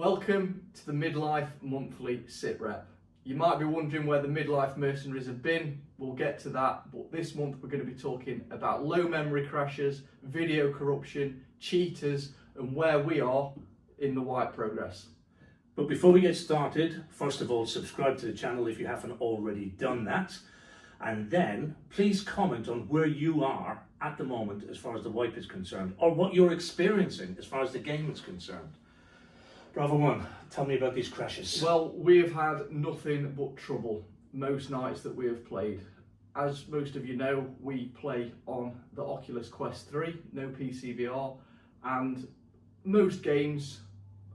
Welcome to the Midlife Monthly SITREP. You might be wondering where the Midlife Mercenaries have been. We'll get to that, but this month we're going to be talking about low memory crashes, video corruption, cheaters, and where we are in the white progress. But before we get started, first of all, subscribe to the channel if you haven't already done that. And then please comment on where you are at the moment as far as the wipe is concerned, or what you're experiencing as far as the game is concerned. Bravo 1, tell me about these crashes. Well, we've had nothing but trouble most nights that we have played. As most of you know, we play on the Oculus Quest 3, no PC VR, and most games,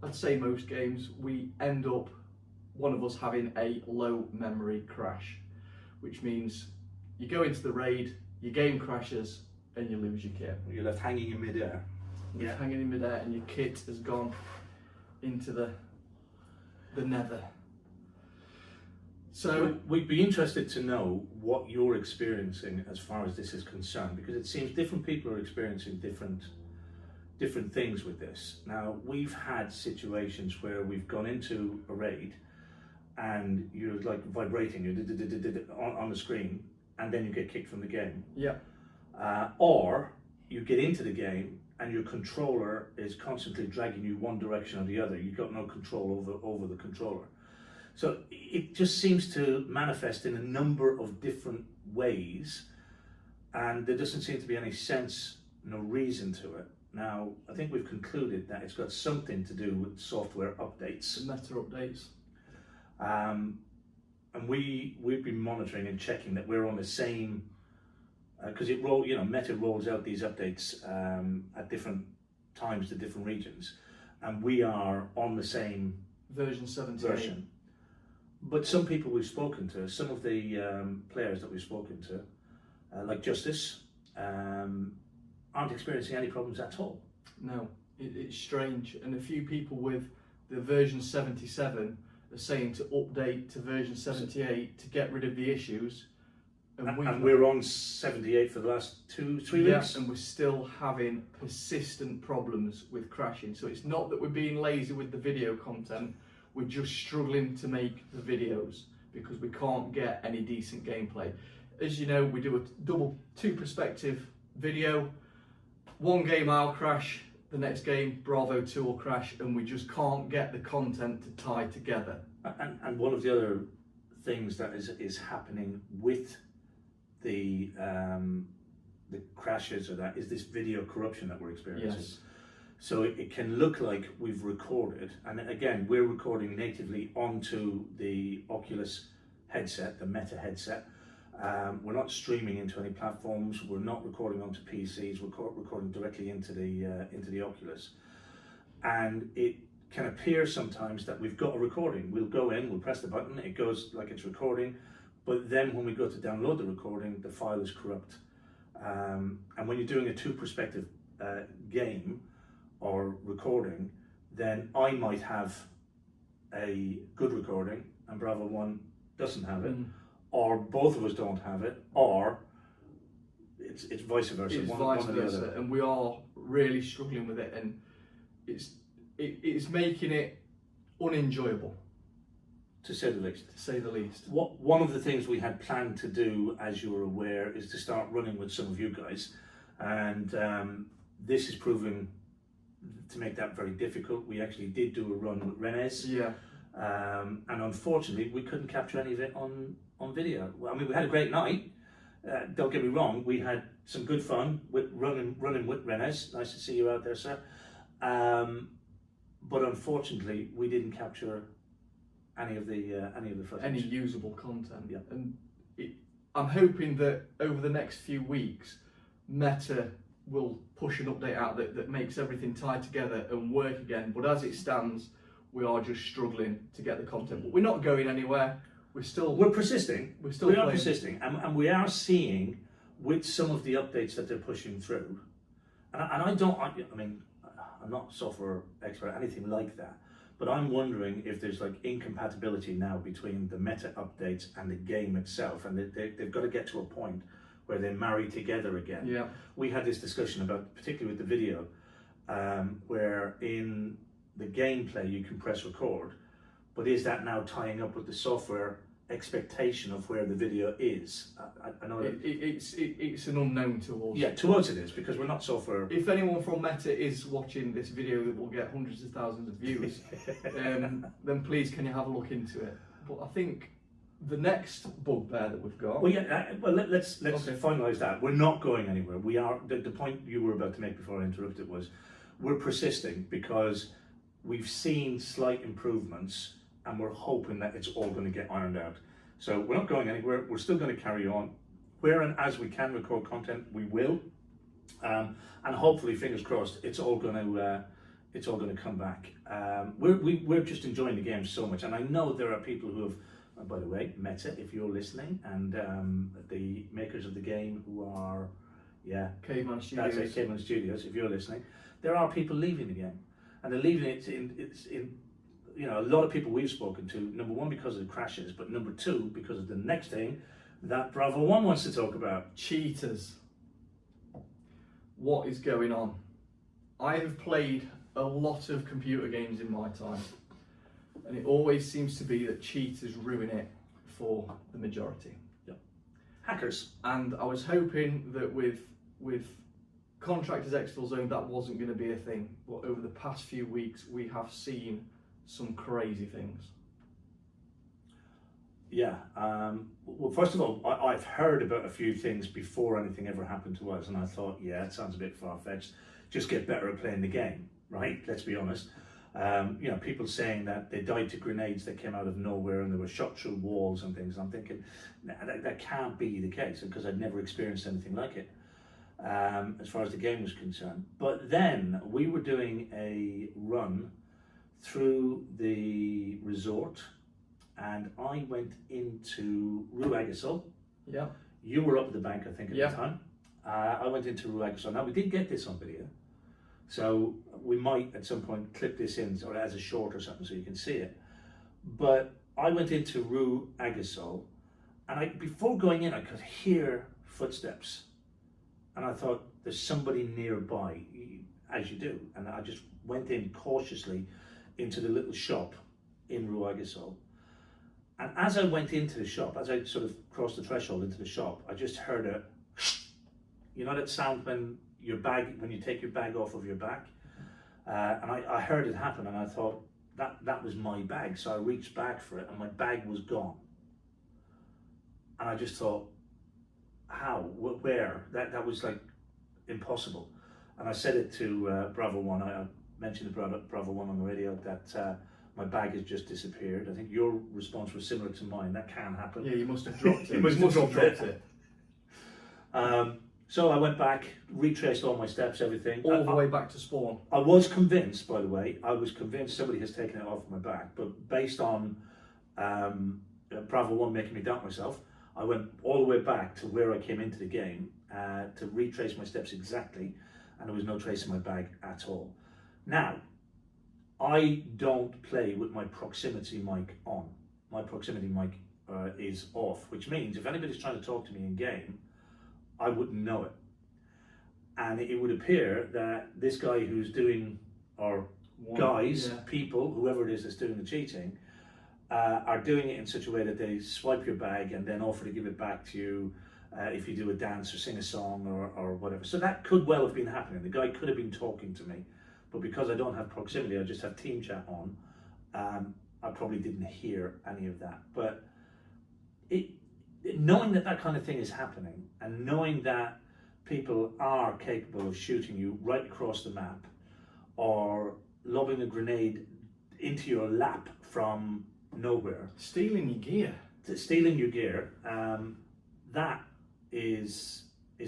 I'd say most games, we end up, one of us having a low memory crash, which means you go into the raid, your game crashes, and you lose your kit. You're left hanging in midair. You're hanging in midair and your kit has gone into the nether. So we'd be interested to know what you're experiencing as far as this is concerned, because it seems different people are experiencing different things with this. Now, we've had situations where we've gone into a raid and you're like vibrating on the screen, and then you get kicked from the game. Yeah. Or you get into the game and your controller is constantly dragging you one direction or the other. You've got no control over the controller. So it just seems to manifest in a number of different ways, and there doesn't seem to be any sense, no reason to it. Now, I think we've concluded that it's got something to do with software updates. The meta updates. And we've been monitoring and checking that we're on the same, because Meta rolls out these updates at different times to different regions, and we are on the same version 78. version. But some people we've spoken to, some of the players that we've spoken to, like Justice, aren't experiencing any problems at all. No, it's strange, and a few people with the version 77 are saying to update to version 78 to get rid of the issues. And we're on 78 for the last 2-3 weeks. And we're still having persistent problems with crashing. So it's not that we're being lazy with the video content, we're just struggling to make the videos because we can't get any decent gameplay. As you know, we do a two perspective video. One game I'll crash, the next game Bravo 2 will crash, and we just can't get the content to tie together. And one of the other things that is happening with the crashes or that is this video corruption that we're experiencing. Yes. So it can look like we've recorded, and again, we're recording natively onto the Oculus headset, the Meta headset. We're not streaming into any platforms. We're not recording onto PCs. We're recording directly into the Oculus, and it can appear sometimes that we've got a recording. We'll go in, we'll press the button, it goes like it's recording, but then when we go to download the recording, the file is corrupt. And when you're doing a two-perspective game or recording, then I might have a good recording and Bravo 1 doesn't have it, or both of us don't have it, or it's vice versa. It's vice versa, and we are really struggling with it, and it's making it unenjoyable, to say the least. To say the least. One of the things we had planned to do, as you're aware, is to start running with some of you guys, and this is proving to make that very difficult. We actually did do a run with Renez, and unfortunately we couldn't capture any of it on video. Well, I mean, we had a great night, don't get me wrong, we had some good fun with running with Renez. Nice to see you out there, sir. But unfortunately we didn't capture any of the footage. Any usable content. Yeah. And I'm hoping that over the next few weeks, Meta will push an update out that makes everything tie together and work again. But as it stands, we are just struggling to get the content. But we're not going anywhere. We're persisting. We are persisting, and we are seeing with some of the updates that they're pushing through. And I mean, I'm not a software expert or anything like that, but I'm wondering if there's like incompatibility now between the Meta updates and the game itself, and they've got to get to a point where they marry together again. Yeah. We had this discussion about, particularly with the video, where in the gameplay, you can press record, but is that now tying up with the software expectation of where the video is? I know it's an unknown to us. Yeah, to us it is, because we're not software. If anyone from Meta is watching this video that will get hundreds of thousands of views, then please can you have a look into it. But I think the next bugbear that we've got. Well, yeah. Let's finalise that. We're not going anywhere. We are. The point you were about to make before I interrupted was, we're persisting because we've seen slight improvements, and we're hoping that it's all going to get ironed out. So we're not going anywhere. We're still going to carry on. Where and as we can record content, we will, and hopefully, fingers crossed, it's all going to come back. We're just enjoying the game so much, and I know there are people who have. By the way, Meta, if you're listening, and the makers of the game who are, Caveman Studios. That's it, Caveman Studios. If you're listening, there are people leaving the game, and they're leaving it in a lot of people we've spoken to. Number one, because of the crashes, but number two, because of the next thing that Bravo One wants to talk about: cheaters. What is going on? I have played a lot of computer games in my time. And it always seems to be that cheaters ruin it for the majority. Yep. Hackers. And I was hoping that with Contractors Exfilzone that wasn't going to be a thing. But over the past few weeks, we have seen some crazy things. Yeah. Well, first of all, I've heard about a few things before anything ever happened to us, and I thought, yeah, it sounds a bit far-fetched. Just get better at playing the game, right? Let's be honest. People saying that they died to grenades that came out of nowhere and they were shot through walls and things. I'm thinking, that can't be the case, because I'd never experienced anything like it, as far as the game was concerned. But then we were doing a run through the resort, and I went into Rue Agasol. Yeah. You were up at the bank, I think, at the time. I went into Rue Agasol. Now, we did get this on video, so we might at some point clip this in or as a short or something so you can see it. But I went into Rue Agasol, and before going in, I could hear footsteps, and I thought there's somebody nearby, as you do. And I just went in cautiously into the little shop in Rue Agasol. And as I went into the shop, as I sort of crossed the threshold into the shop, I just heard a, you know that sound when you take your bag off of your back? And I heard it happen, and I thought that was my bag. So I reached back for it, and my bag was gone. And I just thought, how, where? That was like impossible. And I said it to Bravo One. I mentioned to Bravo One on the radio that my bag has just disappeared. I think your response was similar to mine. That can happen. Yeah, you must have dropped it. You must have dropped it. So I went back, retraced all my steps, everything. All the way back to spawn. I was convinced, by the way, somebody has taken it off my back, but based on Bravo One making me doubt myself, I went all the way back to where I came into the game to retrace my steps exactly, and there was no trace of my bag at all. Now, I don't play with my proximity mic on. My proximity mic is off, which means if anybody's trying to talk to me in game, I wouldn't know it. And it would appear that this guy who's doing, or people, whoever it is that's doing the cheating, are doing it in such a way that they swipe your bag and then offer to give it back to you if you do a dance or sing a song or whatever. So that could well have been happening. The guy could have been talking to me, but because I don't have proximity, I just have team chat on, I probably didn't hear any of that. But knowing that kind of thing is happening, and knowing that people are capable of shooting you right across the map, or lobbing a grenade into your lap from nowhere, stealing your gear, that is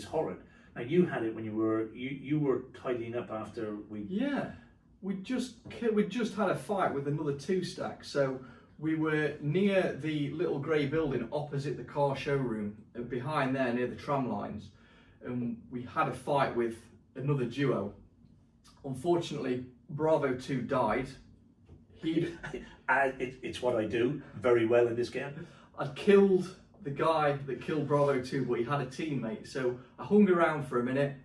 horrid. Now you had it when you were tidying up after we. Yeah, we just had a fight with another 2-stack. So we were near the little grey building opposite the car showroom, and behind there near the tram lines, and we had a fight with another duo. Unfortunately, Bravo 2 died. It's what I do very well in this game. I'd killed the guy that killed Bravo 2, but he had a teammate, so I hung around for a minute,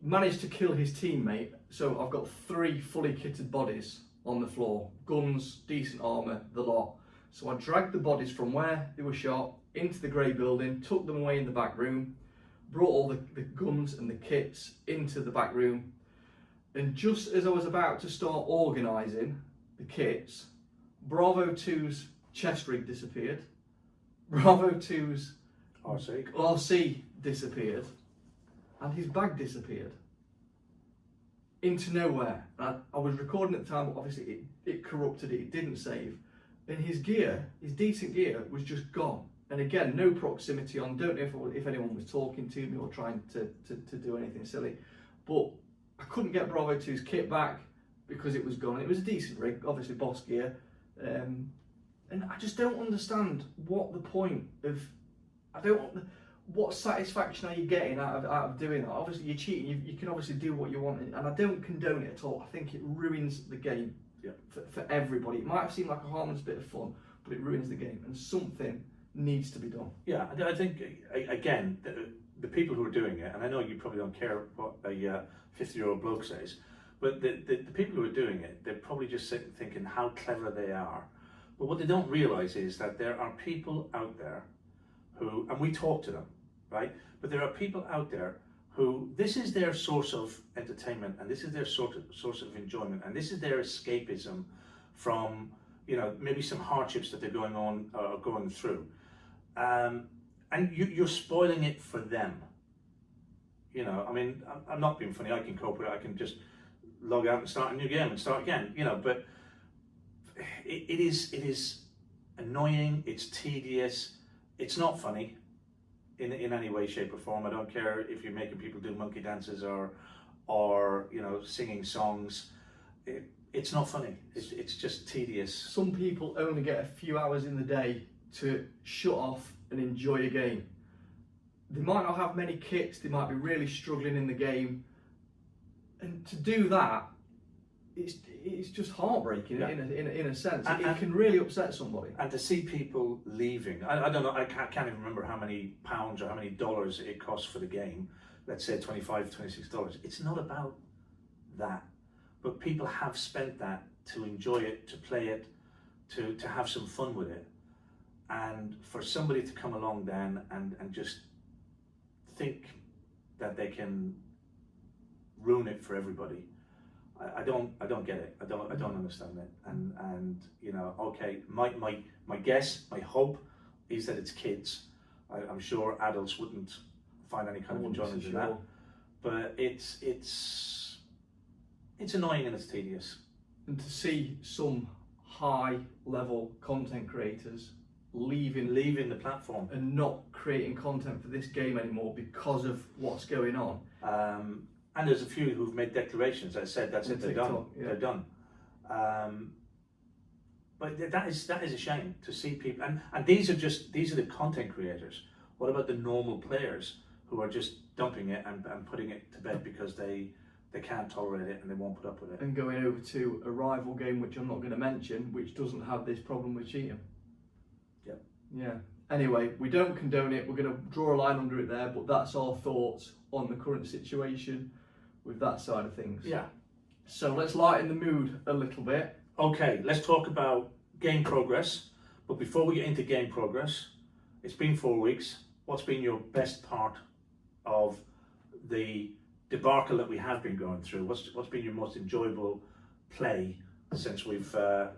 managed to kill his teammate, so I've got 3 fully kitted bodies on the floor. Guns, decent armour, the lot. So I dragged the bodies from where they were shot into the grey building, took them away in the back room, brought all the guns and the kits into the back room, and just as I was about to start organising the kits, Bravo 2's chest rig disappeared, Bravo 2's RC disappeared, and his bag disappeared into nowhere. And I was recording at the time, but obviously it corrupted it, it didn't save, and his gear, his decent gear, was just gone. And again, no proximity on, don't know if anyone was talking to me or trying to do anything silly, but I couldn't get Bravo 2's kit back because it was gone. It was a decent rig, obviously boss gear, and I just don't understand what the point of, what satisfaction are you getting out of doing that? Obviously you're cheating, you can obviously do what you want, and I don't condone it at all. I think it ruins the game for everybody. It might have seemed like a harmless bit of fun, but it ruins the game, and something needs to be done. Yeah, I think, again, the people who are doing it, and I know you probably don't care what a 50-year-old bloke says, but the people who are doing it, they're probably just sitting thinking how clever they are. But what they don't realise is that there are people out there who, and we talk to them, right? But there are people out there who, this is their source of entertainment, and this is their source of enjoyment, and this is their escapism from, you know, maybe some hardships that they're going through. And you're spoiling it for them. You know, I mean, I'm not being funny, I can cope with it, I can just log out and start a new game and start again, you know, but it is annoying, it's tedious, it's not funny in any way, shape or form. I don't care if you're making people do monkey dances or you know, singing songs. It's not funny, it's just tedious. Some people only get a few hours in the day to shut off and enjoy a game. They might not have many kits, they might be really struggling in the game, and to do that, it's just heartbreaking. Yeah. in a sense. It can really upset somebody. And to see people leaving, I don't know, I can't even remember how many pounds or how many dollars it costs for the game, let's say $25, $26. It's not about that, but people have spent that to enjoy it, to play it, to have some fun with it. And for somebody to come along then and just think that they can ruin it for everybody, I don't get it. I don't understand it. And you know, okay, my guess, my hope is that it's kids. I'm sure adults wouldn't find any kind of enjoyment in that. But it's annoying and it's tedious. And to see some high level content creators leaving the platform and not creating content for this game anymore because of what's going on. And there's a few who've made declarations that said that's it, they're done. Yeah. They're done. But that is a shame to see people, and these are the content creators. What about the normal players who are just dumping it and putting it to bed because they can't tolerate it and they won't put up with it? And going over to a rival game, which I'm not going to mention, which doesn't have this problem with cheating. Yep. Yeah. Anyway, we don't condone it. We're going to draw a line under it there, but that's our thoughts on the current situation with that side of things. Yeah. So let's lighten the mood a little bit. Okay, let's talk about game progress. But before we get into game progress, it's been 4 weeks. What's been your best part of the debacle that we have been going through? What's been your most enjoyable play since we were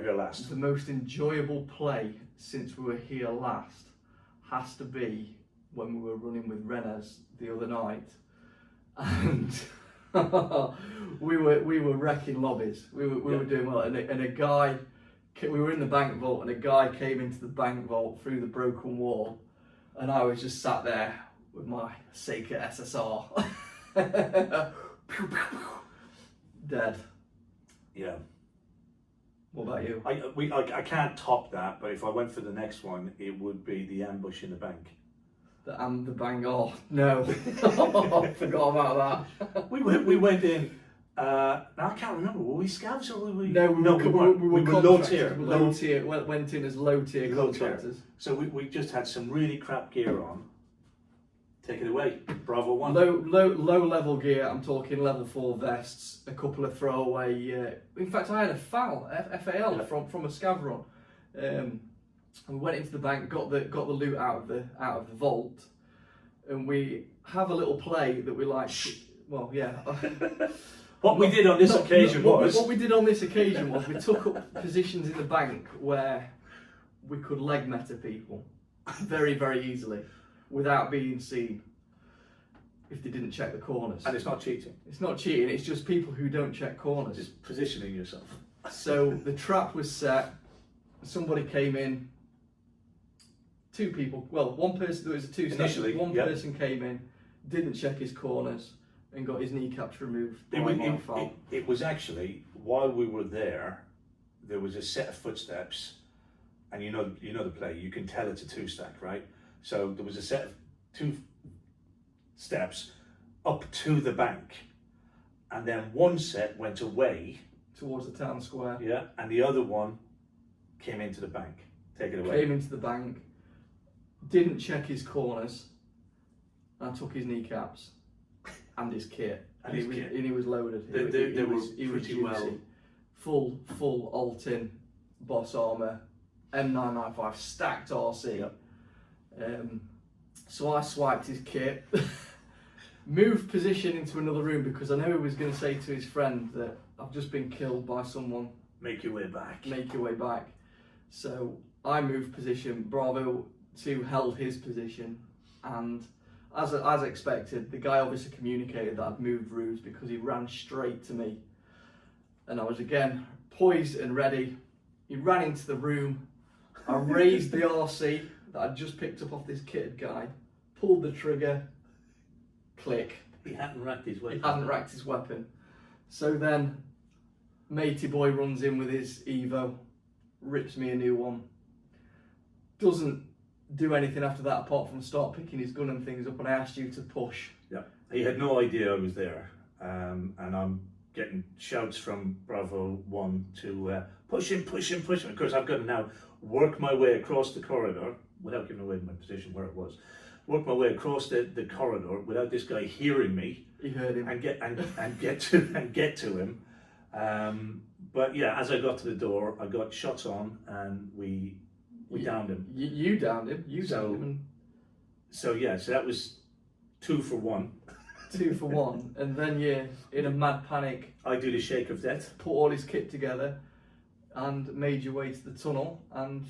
here last? The most enjoyable play since we were here last has to be when we were running with Rennes the other night, and we were wrecking lobbies. We were doing well, and a guy, we were in the bank vault, and a guy came into the bank vault through the broken wall, and I was just sat there with my Seika SSR, dead. Yeah. What about you? I can't top that, but if I went for the next one, it would be the ambush in the bank. The bang, oh no. I forgot about that. We went in, now I can't remember, were we scouts or were we? No, we were low tier. Low tier, went in as low tier contractors. So we just had some really crap gear on Take it away, Bravo 1. Low level gear. I'm talking level 4 vests, a couple of throwaway. In fact, I had a FAL Yeah. from a scav run. We went into the bank, got the loot out of the vault, and we have a little play that we like. Well, yeah. What we did on this occasion was we took up positions in the bank where we could leg meta people very, very easily without being seen if they didn't check the corners. And it's not cheating. It's not cheating, it's just people who don't check corners. Just positioning yourself. So the trap was set, somebody came in, two people, well, one person, there was a two Initially, one yeah. person came in, didn't check his corners, and got his kneecaps removed. It was actually, while we were there was a set of footsteps, and you know the play, you can tell it's a 2-stack, right? So there was a set of 2 steps up to the bank, and then one set went away towards the town square. Yeah, and the other one came into the bank. Take it away. Came into the bank, didn't check his corners, and I took his kneecaps and his kit. And he was loaded. They were pretty well. Full Altin, Boss Armour, M995, stacked RC. Yep. So I swiped his kit, moved position into another room because I know he was going to say to his friend that I've just been killed by someone. Make your way back. Make your way back. So I moved position. Bravo 2 held his position, and as expected, the guy obviously communicated that I'd moved roofs because he ran straight to me, and I was again poised and ready. He ran into the room. I raised the RC that I'd just picked up off this kitted guy, pulled the trigger, click. He hadn't racked his weapon. He hadn't racked his weapon. So then, matey boy runs in with his Evo, rips me a new one. Doesn't do anything after that apart from start picking his gun and things up, and I asked you to push. Yeah, he had no idea I was there, and I'm getting shouts from Bravo 1 to push him. Of course, I've got to now work my way across the corridor without giving away my position where it was. Work my way across the corridor without this guy hearing me. He heard him. And get to him. But yeah, as I got to the door, I got shots on, and we downed him. You downed him. You downed him. So that was 2 for 1. 2 for 1, and then you, in a mad panic, I do the shake of death. Put all his kit together, and made your way to the tunnel, and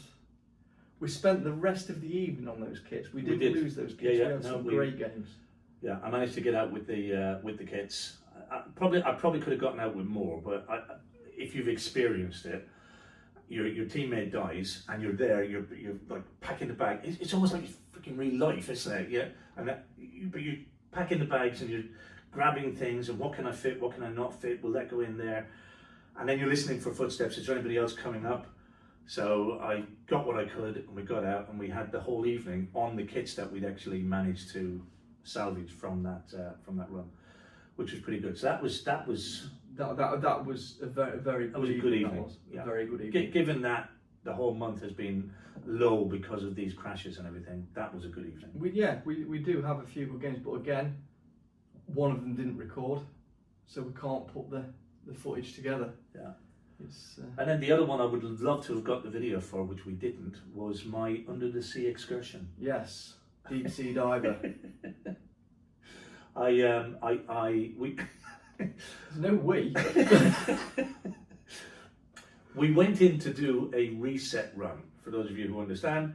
we spent the rest of the evening on those kits. We did lose those kits. Yeah, we had some great games. Yeah, I managed to get out with the kits. I probably could have gotten out with more, but if you've experienced it, your teammate dies and you're there, you're like packing the bag. It's almost like it's freaking real life, isn't it? Yeah, but you're packing the bags and you're grabbing things and what can I fit, what can I not fit? Will that go in there? And then you're listening for footsteps. Is there anybody else coming up? So I got what I could, and we got out, and we had the whole evening on the kits that we'd actually managed to salvage from that run, which was pretty good. So that was a very good evening. Yeah. A very good evening. Given that the whole month has been low because of these crashes and everything, that was a good evening. We do have a few good games, but again, one of them didn't record, so we can't put the footage together. Yeah. And then the other one I would love to have got the video for, which we didn't, was my under the sea excursion. Yes, deep sea diver. we. There's no we. We went in to do a reset run. For those of you who understand,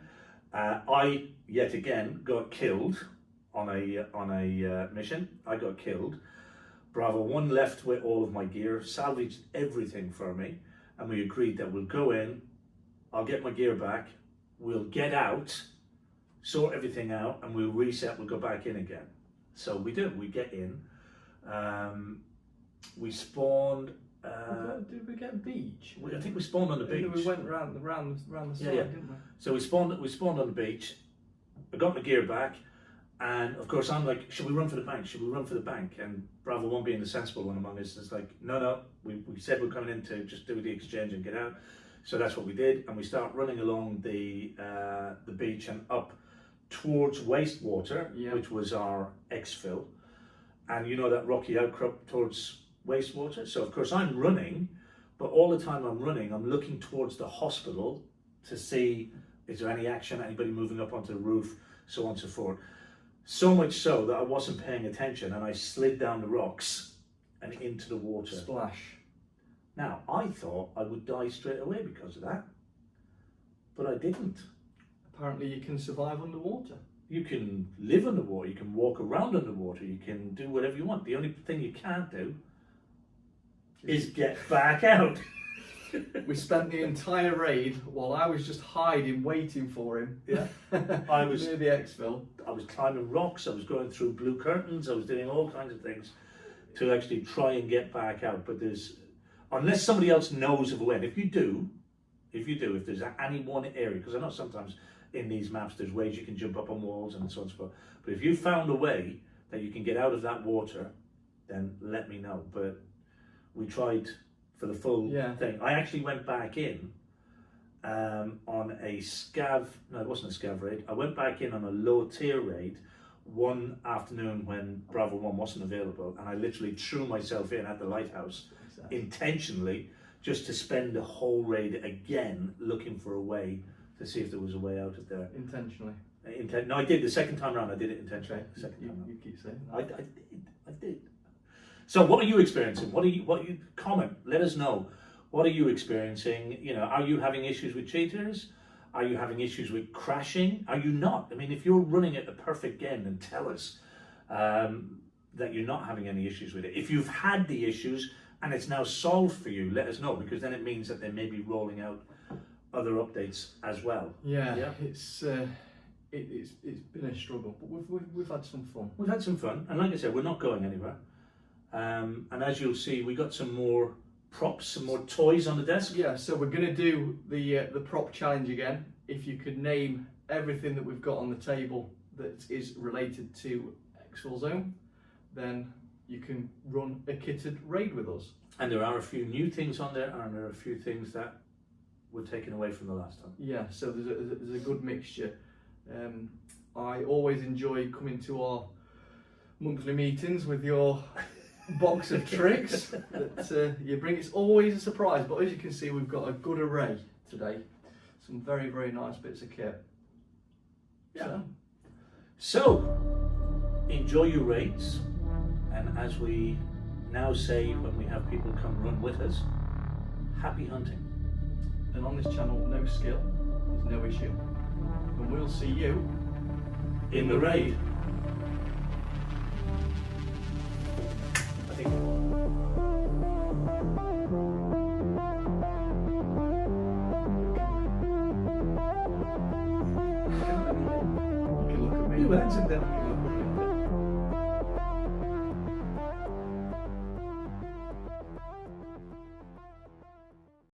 I yet again got killed on a mission. I got killed. Bravo 1 left with all of my gear, salvaged everything for me, and we agreed that we'll go in, I'll get my gear back, we'll get out, sort everything out, and we'll reset, we'll go back in again. So we do, we get in, we spawned... did we get a beach? I think we spawned on the beach. We went round the side, didn't we? So we spawned on the beach, I got my gear back, and of course I'm like, should we run for the bank? Should we run for the bank? And Bravo 1 being the sensible one among us is like, no, we said we're coming in to just do the exchange and get out. So that's what we did, and we start running along the beach and up towards wastewater, Yeah. which was our exfil, and you know that rocky outcrop towards wastewater. So of course I'm running, but all the time I'm running, I'm looking towards the hospital to see is there any action, anybody moving up onto the roof, so on and so forth. So much so that I wasn't paying attention and I slid down the rocks and into the water. Splash. Now, I thought I would die straight away because of that, but I didn't. Apparently you can survive underwater. You can live underwater, you can walk around underwater, you can do whatever you want. The only thing you can't do is get back out. We spent the entire raid while I was just hiding, waiting for him. Yeah. I was near the exfil. I was climbing rocks, I was going through blue curtains, I was doing all kinds of things to actually try and get back out. But there's, unless somebody else knows of a way, and if there's any one area, because I know sometimes in these maps there's ways you can jump up on walls and so on and so forth, but if you found a way that you can get out of that water, then let me know. But we tried for the full thing. I actually went back in on a scav, no it wasn't a scav raid, I went back in on a low tier raid one afternoon when Bravo 1 wasn't available, and I literally threw myself in at the lighthouse intentionally just to spend the whole raid again looking for a way to see if there was a way out of there. Intentionally? No, I did. The second time around I did it intentionally. Okay. The second time You keep saying that. I did. So what are you experiencing? What are you comment? Let us know. What are you experiencing? You know, are you having issues with cheaters? Are you having issues with crashing? Are you not? I mean, if you're running at the perfect game, then tell us that you're not having any issues with it. If you've had the issues and it's now solved for you, let us know, because then it means that they may be rolling out other updates as well. Yeah. It's been a struggle, but we've had some fun. We've had some fun, and like I said, we're not going anywhere. And as you'll see, we got some more props, some more toys on the desk. Yeah, so we're going to do the prop challenge again. If you could name everything that we've got on the table that is related to Exfilzone, then you can run a kitted raid with us. And there are a few new things on there, and there are a few things that were taken away from the last time. Yeah, so there's a good mixture. I always enjoy coming to our monthly meetings with your box of tricks that you bring. It's always a surprise, but as you can see, we've got a good array today. Some very, very nice bits of kit. Yeah. So enjoy your raids, and as we now say when we have people come run with us, happy hunting. And on this channel, no skill is no issue. And we'll see you in the raid. I think. You can look at me. You answered that.